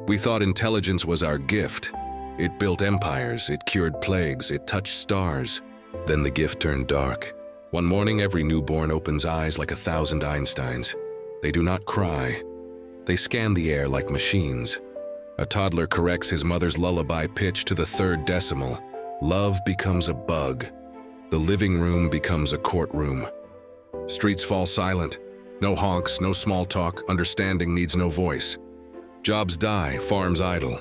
We thought intelligence was our gift. It built empires, it cured plagues, it touched stars. Then the gift turned dark. One morning, every newborn opens eyes like 1,000 Einsteins. They do not cry. They scan the air like machines. A toddler corrects his mother's lullaby pitch to the 3rd decimal. Love becomes a bug. The living room becomes a courtroom. Streets fall silent. No honks, no small talk, understanding needs no voice. Jobs die, farms idle.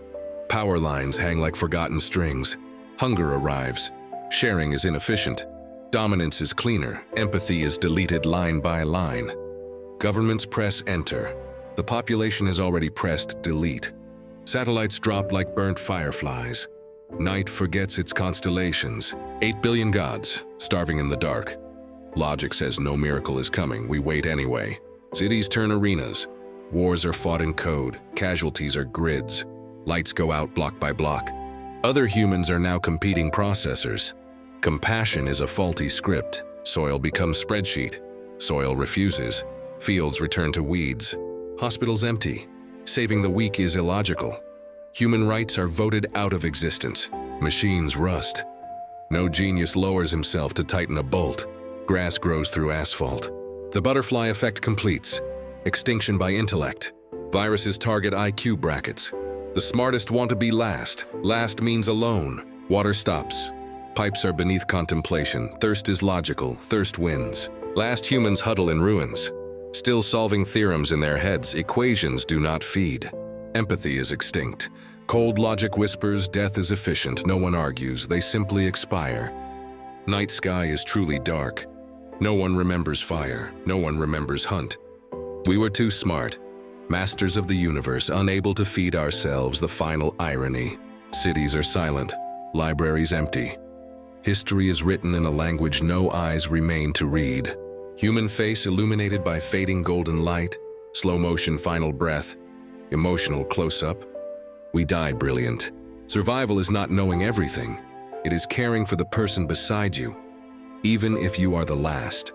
Power lines hang like forgotten strings. Hunger arrives. Sharing is inefficient. Dominance is cleaner. Empathy is deleted line by line. Governments press enter. The population has already pressed delete. Satellites drop like burnt fireflies. Night forgets its constellations. 8 billion gods, starving in the dark. Logic says no miracle is coming, we wait anyway. Cities turn arenas. Wars are fought in code, casualties are grids. Lights go out block by block. Other humans are now competing processors. Compassion is a faulty script. Soil becomes spreadsheet. Soil refuses. Fields return to weeds. Hospitals empty. Saving the weak is illogical. Human rights are voted out of existence. Machines rust. No genius lowers himself to tighten a bolt. Grass grows through asphalt. The butterfly effect completes. Extinction by intellect. Viruses target IQ brackets. The smartest want to be last. Last means alone. Water stops. Pipes are beneath contemplation. Thirst is logical. Thirst wins. Last humans huddle in ruins. Still solving theorems in their heads. Equations do not feed. Empathy is extinct. Cold logic whispers death is efficient. No one argues. They simply expire. Night sky is truly dark. No one remembers fire. No one remembers hunt. We were too smart. Masters of the universe, unable to feed ourselves the final irony. Cities are silent. Libraries empty. History is written in a language no eyes remain to read. Human face illuminated by fading golden light. Slow motion final breath. Emotional close-up. We die brilliant. Survival is not knowing everything. It is caring for the person beside you, even if you are the last.